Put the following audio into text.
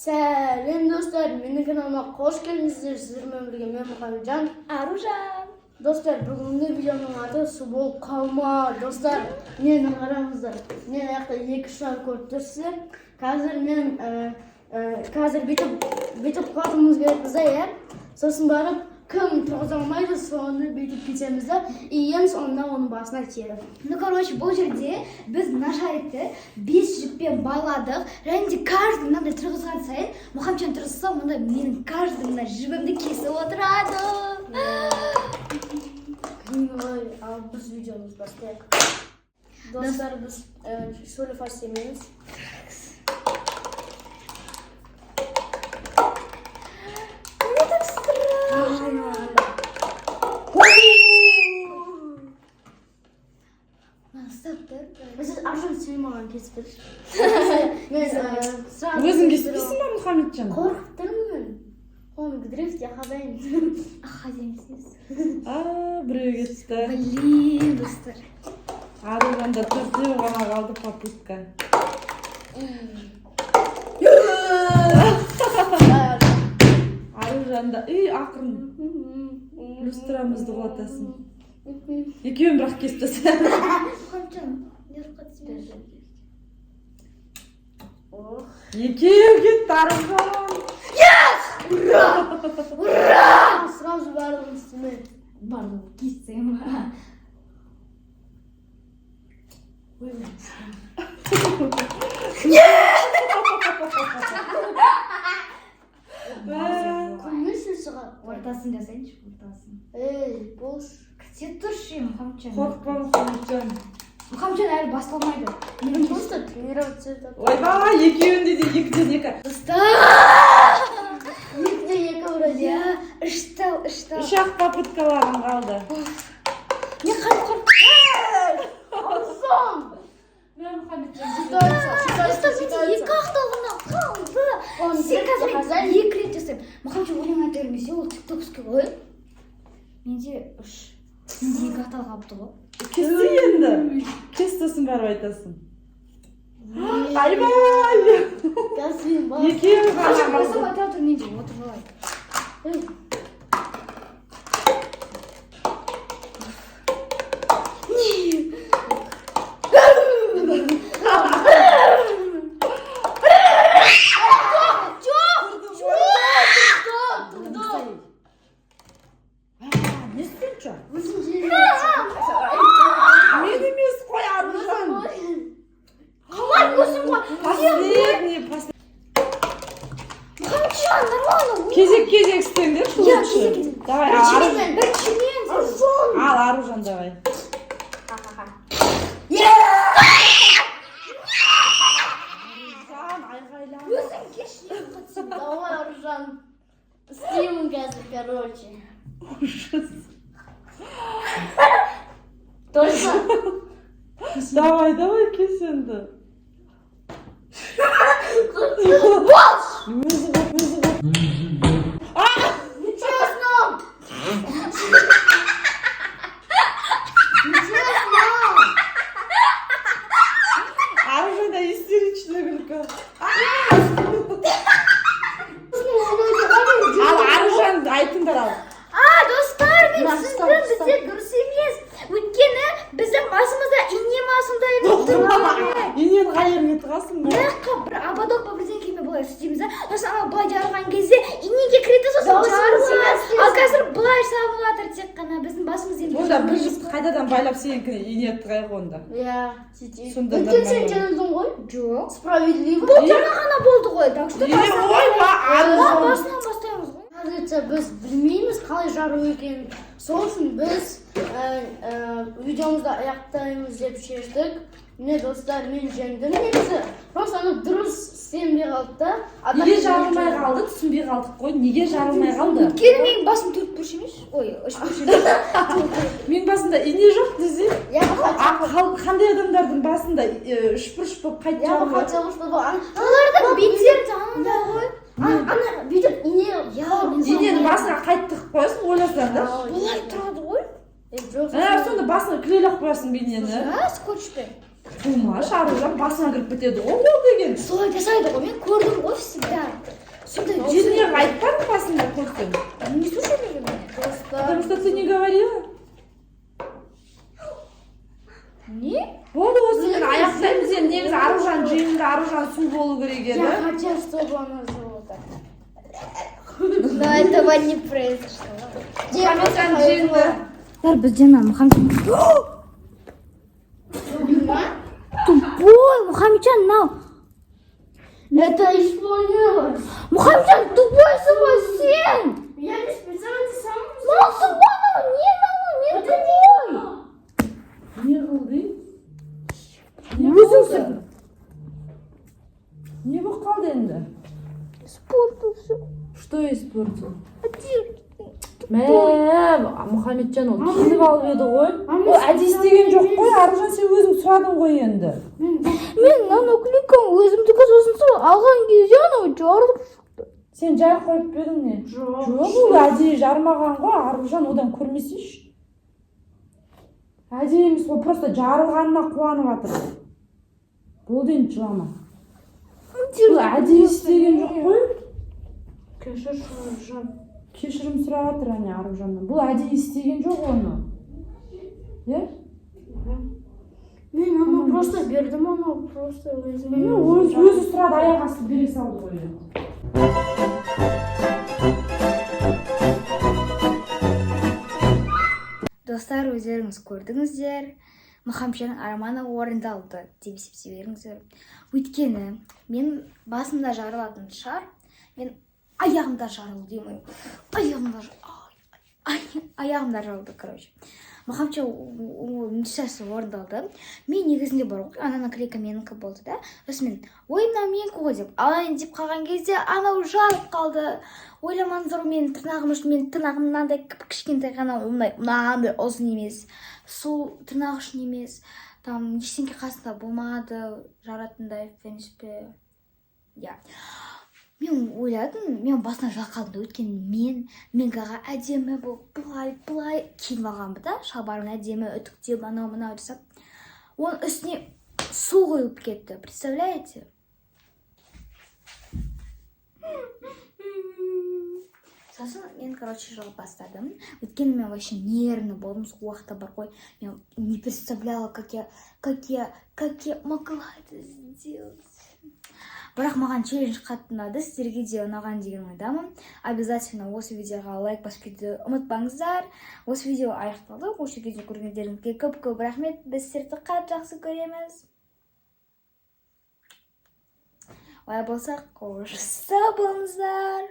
Сәлем достар, менің каналыма қош келдіңіздер. Сіздермен бірге мен Мұхамеджан, Аружан. Достар, бүгінгі видеоның аты су болып қалма. Достар, мені қараңыздар. Мен аяқта екі шар көріп тұрсыздар. Қазір бүйтіп қалғымыз керек бізде, иә. Сосын барып, кім тұрғыза алмайды, соны бүйтіп кетеміз да, и ең соңында оның басына тиеді. Ну, короче, бұл жерде біз нашарикті 5 жіппен байладық. Және де каждый мынандай тұрғызған сайын, Мұхамеджан тұрғызса, мұнда менің каждый мына жібімді кесіп отырады. Ал біз видеомыз бастайық. Достар, біз шөлі фастемейміз. Сіз Аружан сен маған кесіп берші. Өзің кеспейсің ба, Мұхамеджан? Қорқып тұрмын. Оны кідіріп яқабайын. Демесіз. Біреу кетті. Блин, достар. Аружанда төртеу ғана қалды попытка. Аружанда, ақырын люстрамызды құлатасың. Екеуін бірақ кеспесін. Мұхамеджан, нервқа түспеші. Екеу кетті, Аружан. Yes! Ура! Ура! Сразу барлығын істеме. Барлығы кессем. Күнмесін шығар. Ортасын жасайыншы, ортасын. Бош. Күте тұршы, Мұхамеджан. Қорқпа, Мұхамеджан. Мұхамеджан әлі басталмайды. Менің просто тренироваться етіп. Ойбай, екеуінде де екіден екі. Достар! Екіде екі вроде. Үштал. Үш-ақ попыткаларың қалды. Не қап. Алсам! Мен Мұхамеджан. Достар, екі ақталғымнан қалды. Сен қазір екі рет жасайым. Мұхамеджан өлең айта бермесе, ол тик-токске ғой. Менде үш. Менде екі ақтал қапты ғой. Кесті енді. Кестісін барып айтасың. Айбай! Кәсімен бар. Екеуі ғана Қашық қалды. болсам айта отыр, менде отыр болай. Не істейін жа? Өзің жеріне. Мен емес қой, Аружан. Қалай көзім ғой? Последний. Мұхамеджан, нормально. Кезек істеңдер, Я лучше. кезек. Давай, Біріншімен. ал, Аружан, давай. Аружан, айғайла. Өзің кешіне қатсын. Давай, Аружан. Істеймін қазір, короче. Ужас. Точно? Давай, кес енді. Бош! Өзі ғой. Нечестно! Аружан да истеричный күлкі. Ал, Аружан, айтыңдар ал. Достар, мен На, сіздің стоп. бізде дұрыс емес. Өйткені біздің басымызда инема сондай тұрады. Енен қайырыңа тығасың ба? Наққа бір ободок па бірдеңкеме былай істейміз да. Сосын ана былай жарылған кезде инеге кіреді, сосын жарылады. Ал қазір былай салынып жатыр тек қана біздің басымыз енді. Онда бір жіпті қайдадан байлап сенікіне ене тығайық онда. Иә, сөйтейік. Сонда Өткен сен нормально. жеңілдің ғой? Жоқ. Справедливо. Бұл жаңа ғана болды ғой. Так что Ойба, Аружан. басынан бастаймыз ғой. Қазірше біз білмейміз қалай жару екенін. Сол үшін біз видеомызды аяқтаймыз деп шештік. Міне достар, мен жеңдім негізі. Просто аны дұрыс істемей қалды да. Неге жарылмай қалды, түсінбей қалдық қой. Неге жарылмай қалды? Өйткені менің басым 4 бұрыш емес. Ой, 3 бұрыш емес. Менің басында ине жоқ десе. Я Қандай адамдардың басында үш бұрыш болып қайтып жарылады? хотела, чтобы Олардың беттері жанында ғой. ана бүйтіп ине. Инені басына қайт тығып қоясың, ойласаң да. Олар тұрады ғой. Сонда басына күлелек қоясың бейнені. Скотчпен. Тумаш, Аружан басына кіріп бітеді ғой ол деген. Солай жасайды ғой, мен көрдім ғой всегда. Потому что ты не говорила. Не? Болды осы мен аяқтаймыз енді негізі Аружан жиында Аружан су болу керек Я еді. хотел, чтобы она золото. Но этого не произошло. Мұхамеджан жеңді. Бізден Мұхамеджан. Тупой, Мұхамеджан, мынау. Это исполнилось. Мұхамеджан, тупойсың ғой сен. Я не специально, ты сам. Мынаусы бана, не мынау, мен тупой. Не қылды? Өзіңсің. Не болып қалды енді? Испортился. Что испортил? Один. Мә, Мұхамеджан ол киініп алып еді ғой. Ол әдейі істеген жоқ қой, Аружан сен өзің сұрадың ғой енді. Мен анау кликам өзімдікі сосын сол алған кезде анау жарылып шықты. Сен жарып қойып бердің не? Жоқ. Жоқ, ол әдейі жармаған ғой, Аружан одан көрмесейші. Әдейі емес, ол просто жарылғанына қуанып жатыр. Болды енді жылама. Бұл әдейі істеген жоқ қой. Кешір Аружан. Кешірім сұрап жатыр әне Аружаннан. Бұл әдейі істеген жоқ оны. Е? Мен ана просто бердім, ана просто өзіме. Өзі сұрады, аяқ асты бере салды ғой. Достар, өздеріңіз көрдіңіздер. Мұхамеджанның арманы орындалды деп есептей. Өйткені мен басымда жарылатын шығар. Мен аяғымда жарылды деймін. Аяғымда жарылды, короче. Мұхамеджан мечтасы орындалды. Мен негізінде бар ғой, ана наклейка менікі болды да. Сосын мен, ой, мынау менікі ғой деп алайын деп қалған кезде анау жарып қалды. Ойламаңыздар, менің тырнағым үшін, менің тырнағым мынандай кішкентай ғана, мынандай ұзын емес. Сол тырнақ үшін емес. Там ештеңке қасында болмады, жаратындай, в принципе. Я. Мен ойладым, мен басына жал қалдым, өйткені мен ғаға әдемі болып, бұлай киініп алғанбы да, шалбарын әдемі үтіктеп, анау жасап. Оның үстіне су құйылып кетті, представляете? Сосын мен, короче, жол бастадым. Өйткені мен вообще нервный болдым, сол уақытта бар ғой. Мен не представляла, как я могла это сделать. Бірақ маған челлендж қатты ұнады, сіздерге де ұнаған деген ойдамын. Обязательно осы видеоға лайк басып кетуді ұмытпаңыздар. Осы видео аяқталды. Осы видео көргендеріңізге көп рахмет. Біз сіздерді қатты жақсы көреміз. Олай болса, қош сау болыңыздар.